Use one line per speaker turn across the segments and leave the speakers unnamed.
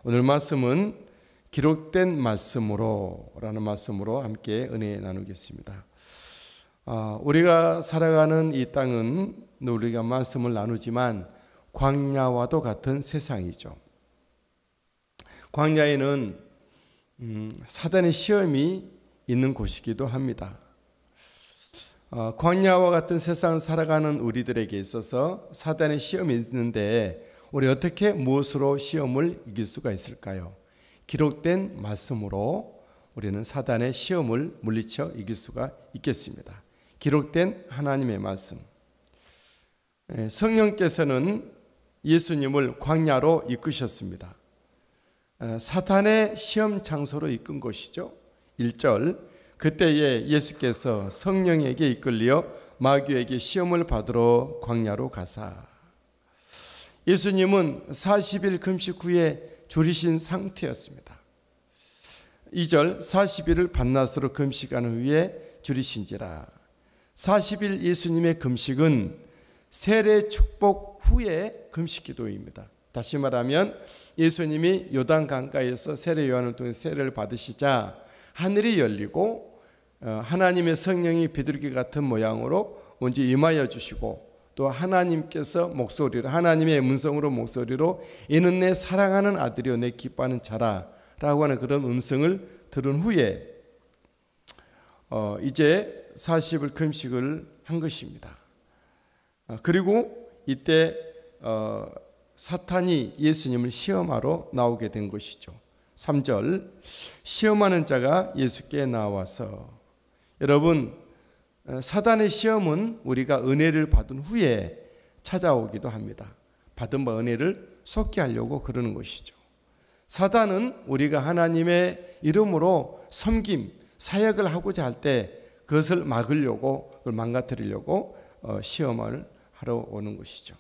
오늘 말씀은 기록된 말씀으로 라는 말씀으로 함께 은혜 나누겠습니다. 우리가 살아가는 이 땅은 우리가 말씀을 나누지만 광야와도 같은 세상이죠. 광야에는 사단의 시험이 있는 곳이기도 합니다. 광야와 같은 세상을 살아가는 우리들에게 있어서 사단의 시험이 있는데 우리 어떻게 무엇으로 시험을 이길 수가 있을까요? 기록된 말씀으로 우리는 사단의 시험을 물리쳐 이길 수가 있겠습니다. 기록된 하나님의 말씀. 성령께서는 예수님을 광야로 이끄셨습니다. 사탄의 시험 장소로 이끈 것이죠. 1절, 그때에 예수께서 성령에게 이끌려 마귀에게 시험을 받으러 광야로 가사. 예수님은 40일 금식 후에 줄이신 상태였습니다. 2절, 40일을 밤낮으로 금식한 후에 줄이신지라. 40일 예수님의 금식은 세례 축복 후에 금식 기도입니다. 다시 말하면 예수님이 요단 강가에서 세례 요한을 통해 세례를 받으시자 하늘이 열리고 하나님의 성령이 비둘기 같은 모양으로 먼저 임하여 주시고 또 하나님께서 목소리로 하나님의 음성으로 목소리로 이는 내 사랑하는 아들이요 내 기뻐하는 자라 라고 하는 그런 음성을 들은 후에 이제 40일 금식을 한 것입니다. 그리고 이때 사탄이 예수님을 시험하러 나오게 된 것이죠. 3절, 시험하는 자가 예수께 나와서. 여러분, 사단의 시험은 우리가 은혜를 받은 후에 찾아오기도 합니다. 받은 바 은혜를 속게 하려고 그러는 것이죠. 사단은 우리가 하나님의 이름으로 섬김, 사역을 하고자 할 때 그것을 막으려고, 그걸 망가뜨리려고 시험을 하러 오는 것이죠.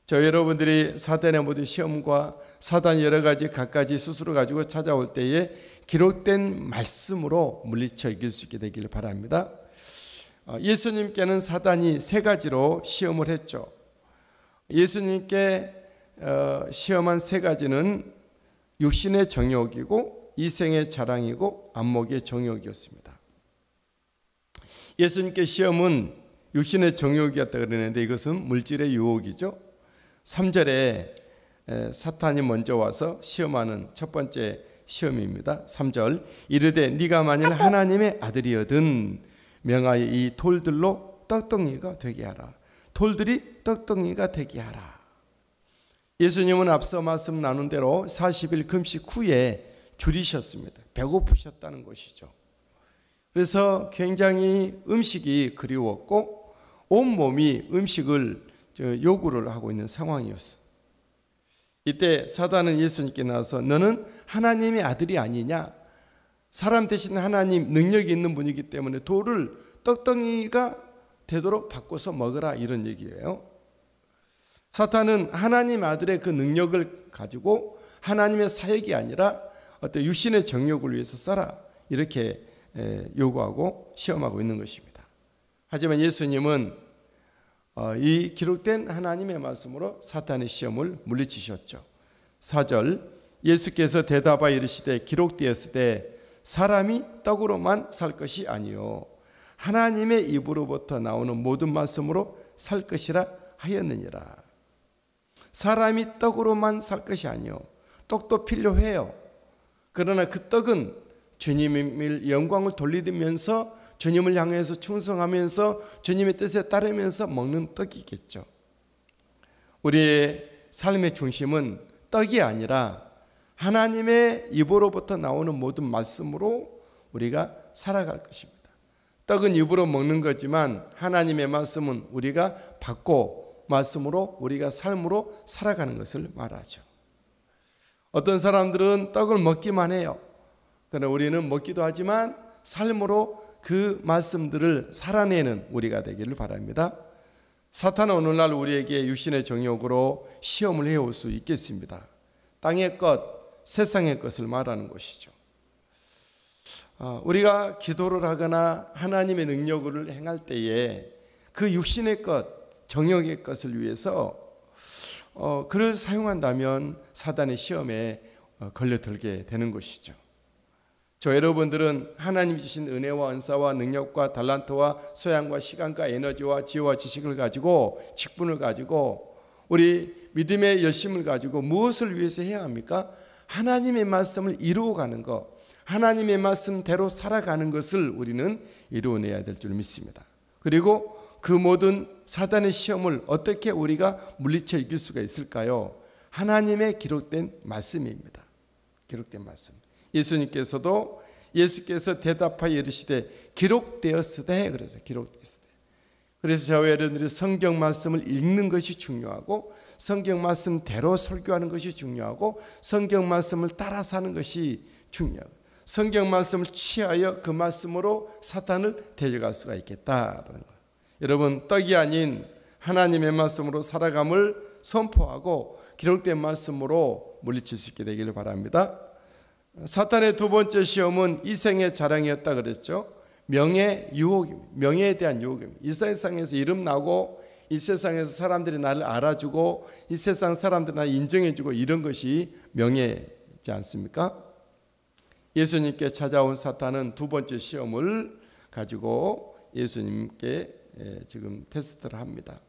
저 여러분들이 사단의 모든 시험과 사단 여러 가지 갖가지 스스로 가지고 찾아올 때에 기록된 말씀으로 물리쳐 이길 수 있게 되기를 바랍니다. 예수님께는 사단이 세 가지로 시험을 했죠. 예수님께 시험한 세 가지는 육신의 정욕이고 이생의 자랑이고 안목의 정욕이었습니다. 예수님께 시험은 육신의 정욕이었다 그러는데 이것은 물질의 유혹이죠. 3절에 사탄이 먼저 와서 시험하는 첫 번째 시험입니다. 3절, 이르되 네가 만일 하나님의 아들이거든 명하여 이 돌들로 떡덩이가 되게 하라. 돌들이 떡덩이가 되게 하라. 예수님은 앞서 말씀 나눈 대로 40일 금식 후에 줄이셨습니다. 배고프셨다는 것이죠. 그래서 굉장히 음식이 그리웠고 온몸이 음식을 요구를 하고 있는 상황이었어요. 이때 사단은 예수님께 나와서 너는 하나님의 아들이 아니냐? 사람 대신 하나님 능력이 있는 분이기 때문에 돌을 떡덩이가 되도록 바꿔서 먹으라 이런 얘기예요. 사탄은 하나님 아들의 그 능력을 가지고 하나님의 사역이 아니라 어떤 육신의 정욕을 위해서 써라 이렇게 요구하고 시험하고 있는 것입니다. 하지만 예수님은 이 기록된 하나님의 말씀으로 사탄의 시험을 물리치셨죠. 4절, 예수께서 대답하여 이르시되 기록되었을 때 사람이 떡으로만 살 것이 아니요 하나님의 입으로부터 나오는 모든 말씀으로 살 것이라 하였느니라. 사람이 떡으로만 살 것이 아니요 떡도 필요해요. 그러나 그 떡은 주님의 영광을 돌리면서 주님을 향해서 충성하면서 주님의 뜻에 따르면서 먹는 떡이겠죠. 우리의 삶의 중심은 떡이 아니라 하나님의 입으로부터 나오는 모든 말씀으로 우리가 살아갈 것입니다. 떡은 입으로 먹는 거지만 하나님의 말씀은 우리가 받고 말씀으로 우리가 삶으로 살아가는 것을 말하죠. 어떤 사람들은 떡을 먹기만 해요. 그러나 우리는 먹기도 하지만 삶으로 그 말씀들을 살아내는 우리가 되기를 바랍니다. 사탄은 오늘날 우리에게 육신의 정욕으로 시험을 해올 수 있겠습니다. 땅의 것, 세상의 것을 말하는 것이죠. 우리가 기도를 하거나 하나님의 능력을 행할 때에 그 육신의 것, 정욕의 것을 위해서 그를 사용한다면 사단의 시험에 걸려들게 되는 것이죠. 저 여러분들은 하나님 주신 은혜와 은사와 능력과 달란트와 소양과 시간과 에너지와 지혜와 지식을 가지고 직분을 가지고 우리 믿음의 열심을 가지고 무엇을 위해서 해야 합니까? 하나님의 말씀을 이루어가는 것, 하나님의 말씀대로 살아가는 것을 우리는 이루어내야 될 줄 믿습니다. 그리고 그 모든 사단의 시험을 어떻게 우리가 물리쳐 이길 수가 있을까요? 하나님의 기록된 말씀입니다. 기록된 말씀. 예수께서 대답하여 이르시되 기록되었으되, 그래서 기록되었으되. 그래서 저와 여러분들이 성경 말씀을 읽는 것이 중요하고 성경 말씀대로 설교하는 것이 중요하고 성경 말씀을 따라 사는 것이 중요하고 성경 말씀을 취하여 그 말씀으로 사탄을 대적할 수가 있겠다라는 거예요. 여러분, 떡이 아닌 하나님의 말씀으로 살아감을 선포하고 기록된 말씀으로 물리칠 수 있게 되기를 바랍니다. 사탄의 두 번째 시험은 이생의 자랑이었다 그랬죠. 명예 유혹입니다. 명예에 대한 유혹입니다. 이 세상에서 이름 나고 이 세상에서 사람들이 나를 알아주고 이 세상 사람들이 나를 인정해주고 이런 것이 명예지 않습니까? 예수님께 찾아온 사탄은 두 번째 시험을 가지고 예수님께 지금 테스트를 합니다.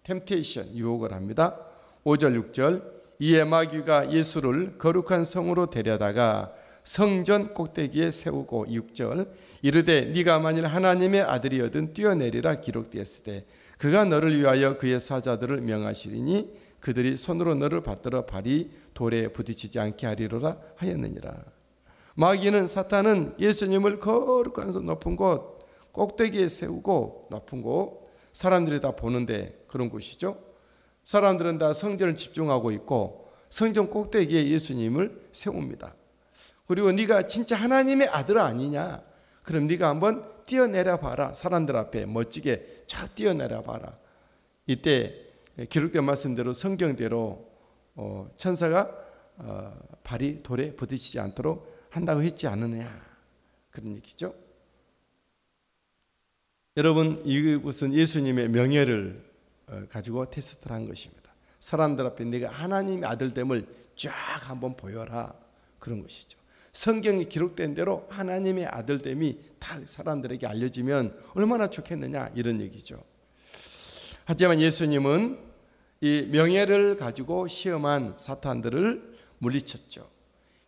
템테이션, 유혹을 합니다. 5절 6절 이에 마귀가 예수를 거룩한 성으로 데려다가 성전 꼭대기에 세우고 6절 이르되 네가 만일 하나님의 아들이거든 뛰어내리라 기록되었으되 그가 너를 위하여 그의 사자들을 명하시리니 그들이 손으로 너를 받들어 발이 돌에 부딪히지 않게 하리로라 하였느니라. 마귀는 사탄은 예수님을 거룩한 성 높은 곳 꼭대기에 세우고 높은 곳 사람들이 다 보는데 그런 곳이죠. 사람들은 다 성전을 집중하고 있고 성전 꼭대기에 예수님을 세웁니다. 그리고 네가 진짜 하나님의 아들 아니냐? 그럼 네가 한번 뛰어내려 봐라. 사람들 앞에 멋지게 쫙 뛰어내려 봐라. 이때 기록된 말씀대로 성경대로 천사가 발이 돌에 부딪히지 않도록 한다고 했지 않느냐? 그런 얘기죠. 여러분, 이것은 예수님의 명예를 가지고 테스트를 한 것입니다. 사람들 앞에 네가 하나님의 아들됨을 쫙 한번 보여라. 그런 것이죠. 성경에 기록된 대로 하나님의 아들됨이 다 사람들에게 알려지면 얼마나 좋겠느냐 이런 얘기죠. 하지만 예수님은 이 명예를 가지고 시험한 사탄들을 물리쳤죠.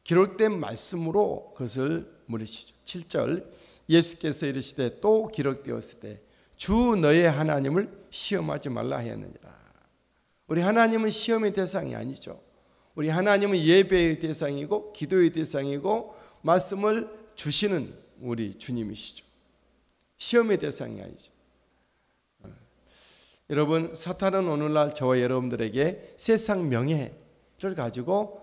기록된 말씀으로 그것을 물리치죠. 7절 예수께서 이르시되 또 기록되었을 때 주 너의 하나님을 시험하지 말라 하였느니라. 우리 하나님은 시험의 대상이 아니죠. 우리 하나님은 예배의 대상이고 기도의 대상이고 말씀을 주시는 우리 주님이시죠. 시험의 대상이 아니죠. 여러분, 사탄은 오늘날 저와 여러분들에게 세상 명예를 가지고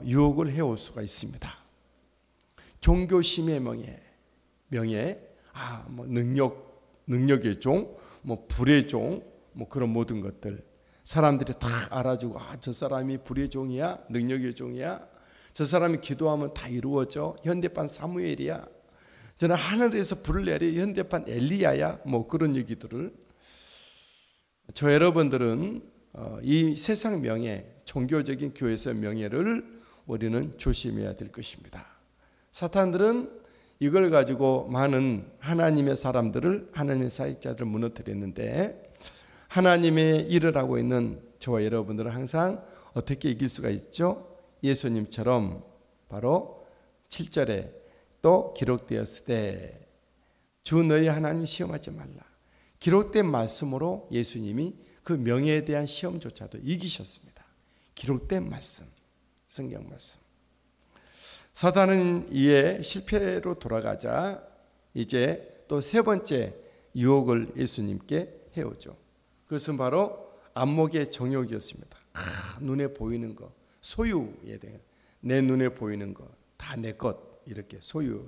유혹을 해올 수가 있습니다. 종교심의 명예, 뭐 능력의 종, 뭐 불의 종, 뭐 그런 모든 것들. 사람들이 다 알아주고 저 사람이 불의 종이야, 능력의 종이야. 저 사람이 기도하면 다 이루어져. 현대판 사무엘이야. 저는 하늘에서 불을 내려 현대판 엘리야야. 뭐 그런 얘기들을. 저 여러분들은 이 세상 명예, 종교적인 교회에서의 명예를 우리는 조심해야 될 것입니다. 사탄들은 이걸 가지고 많은 하나님의 사람들을, 하나님의 사역자들을 무너뜨렸는데 하나님의 일을 하고 있는 저와 여러분들은 항상 어떻게 이길 수가 있죠? 예수님처럼 바로 7절에 또 기록되었을 때 주 너희 하나님 시험하지 말라. 기록된 말씀으로 예수님이 그 명예에 대한 시험조차도 이기셨습니다. 기록된 말씀, 성경 말씀. 사탄은 이에 실패로 돌아가자 이제 또 세 번째 유혹을 예수님께 해오죠. 그것은 바로 안목의 정욕이었습니다. 눈에 보이는 거, 소유에 대해 내 눈에 보이는 거, 다 내 것 이렇게 소유.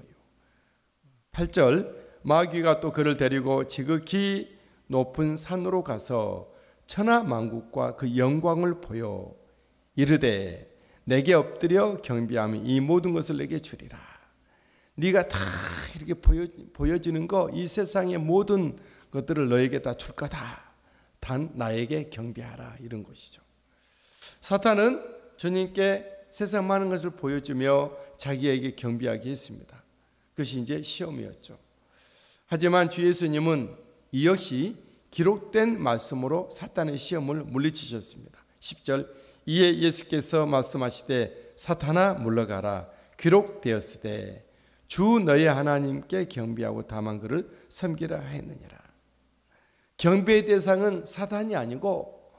8절 마귀가 또 그를 데리고 지극히 높은 산으로 가서 천하만국과 그 영광을 보여 이르되 내게 엎드려 경배하며 이 모든 것을 내게 주리라. 네가 다 이렇게 보여지는 거, 이 세상의 모든 것들을 너에게 다 줄 거다. 단 나에게 경배하라. 이런 것이죠. 사탄은 주님께 세상 많은 것을 보여주며 자기에게 경비하게 했습니다. 그것이 이제 시험이었죠. 하지만 주 예수님은 이 역시 기록된 말씀으로 사탄의 시험을 물리치셨습니다. 10절, 이에 예수께서 말씀하시되 사탄아 물러가라, 기록되었으되 주 너의 하나님께 경배하고 다만 그를 섬기라 하였느니라. 경배의 대상은 사탄이 아니고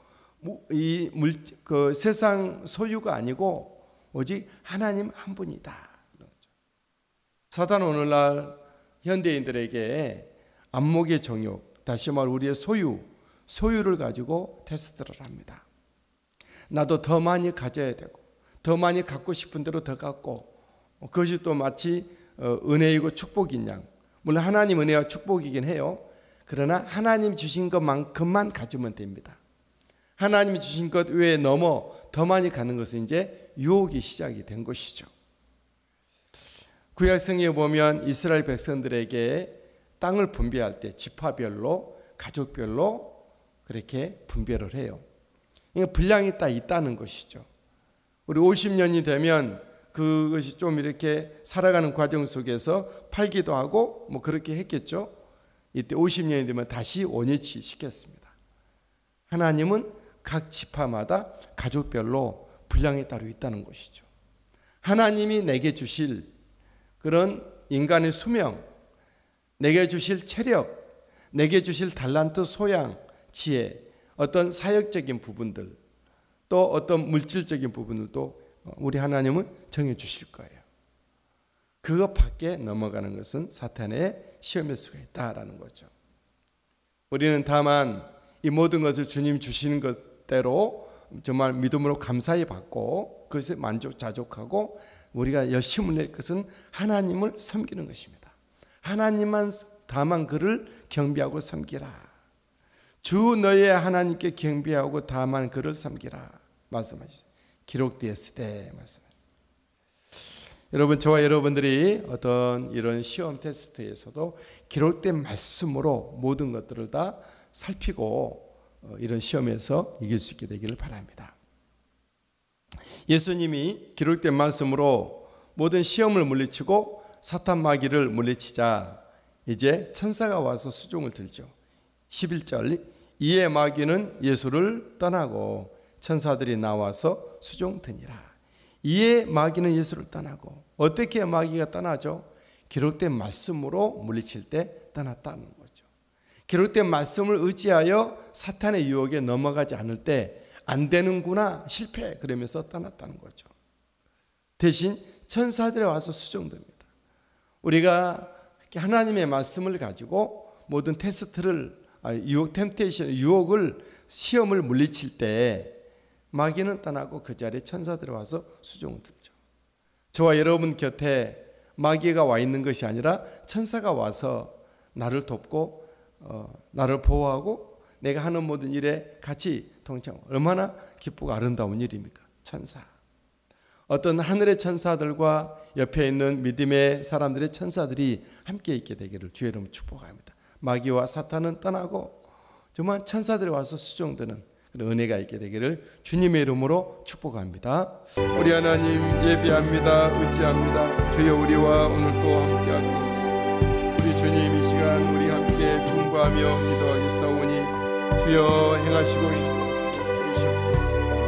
그 세상 소유가 아니고 오직 하나님 한 분이다. 사탄은 오늘날 현대인들에게 안목의 정욕, 다시 말해 우리의 소유를 가지고 테스트를 합니다. 나도 더 많이 가져야 되고 더 많이 갖고 싶은 대로 더 갖고, 그것이 또 마치 은혜이고 축복인 양. 물론 하나님 은혜와 축복이긴 해요. 그러나 하나님 주신 것만큼만 가지면 됩니다. 하나님이 주신 것 외에 넘어 더 많이 가는 것은 이제 유혹이 시작이 된 것이죠. 구약성경에 보면 이스라엘 백성들에게 땅을 분배할 때 지파별로, 가족별로 그렇게 분배를 해요. 분량이 딱 있다는 것이죠. 우리 50년이 되면 그것이 좀 이렇게 살아가는 과정 속에서 팔기도 하고 뭐 그렇게 했겠죠. 이때 50년이 되면 다시 원위치 시켰습니다. 하나님은 각 지파마다 가족별로 분량이 따로 있다는 것이죠. 하나님이 내게 주실 그런 인간의 수명, 내게 주실 체력, 내게 주실 달란트, 소양, 지혜, 어떤 사역적인 부분들, 또 어떤 물질적인 부분들도 우리 하나님은 정해 주실 거예요. 그것 밖에 넘어가는 것은 사탄의 시험일 수가 있다라는 거죠. 우리는 다만 이 모든 것을 주님 주시는 것대로 정말 믿음으로 감사히 받고 그것에 자족하고 우리가 열심을 낼 것은 하나님을 섬기는 것입니다. 하나님만 다만 그를 경배하고 섬기라. 주 너의 하나님께 경배하고 다만 그를 섬기라 말씀하시죠. 기록되었을 때 말씀하시죠. 여러분, 저와 여러분들이 어떤 이런 시험 테스트에서도 기록된 말씀으로 모든 것들을 다 살피고 이런 시험에서 이길 수 있게 되기를 바랍니다. 예수님이 기록된 말씀으로 모든 시험을 물리치고 사탄 마귀를 물리치자 이제 천사가 와서 수종을 들죠. 11절, 이에 마귀는 예수를 떠나고 천사들이 나와서 수종드니라. 이에 마귀는 예수를 떠나고, 어떻게 마귀가 떠나죠? 기록된 말씀으로 물리칠 때 떠났다는 거죠. 기록된 말씀을 의지하여 사탄의 유혹에 넘어가지 않을 때 안 되는구나, 실패, 그러면서 떠났다는 거죠. 대신 천사들이 와서 수종됩니다. 우리가 하나님의 말씀을 가지고 모든 테스트를, 유혹을, 시험을 물리칠 때 마귀는 떠나고 그 자리에 천사들이 와서 수종을 들죠. 저와 여러분 곁에 마귀가 와 있는 것이 아니라 천사가 와서 나를 돕고 나를 보호하고 내가 하는 모든 일에 같이 동참. 얼마나 기쁘고 아름다운 일입니까? 천사. 어떤 하늘의 천사들과 옆에 있는 믿음의 사람들의 천사들이 함께 있게 되기를 주의 이름으로 축복합니다. 마귀와 사탄은 떠나고 정말 천사들이 와서 수종되는 그런 은혜가 있게 되기를 주님의 이름으로 축복합니다. 우리 하나님 예비합니다. 의지합니다. 주여 우리와 오늘도 함께 하소서. 우리 주님 이 시간 우리 함께 중보하며 기도하겠사오니 주여 행하시고 주시옵소서.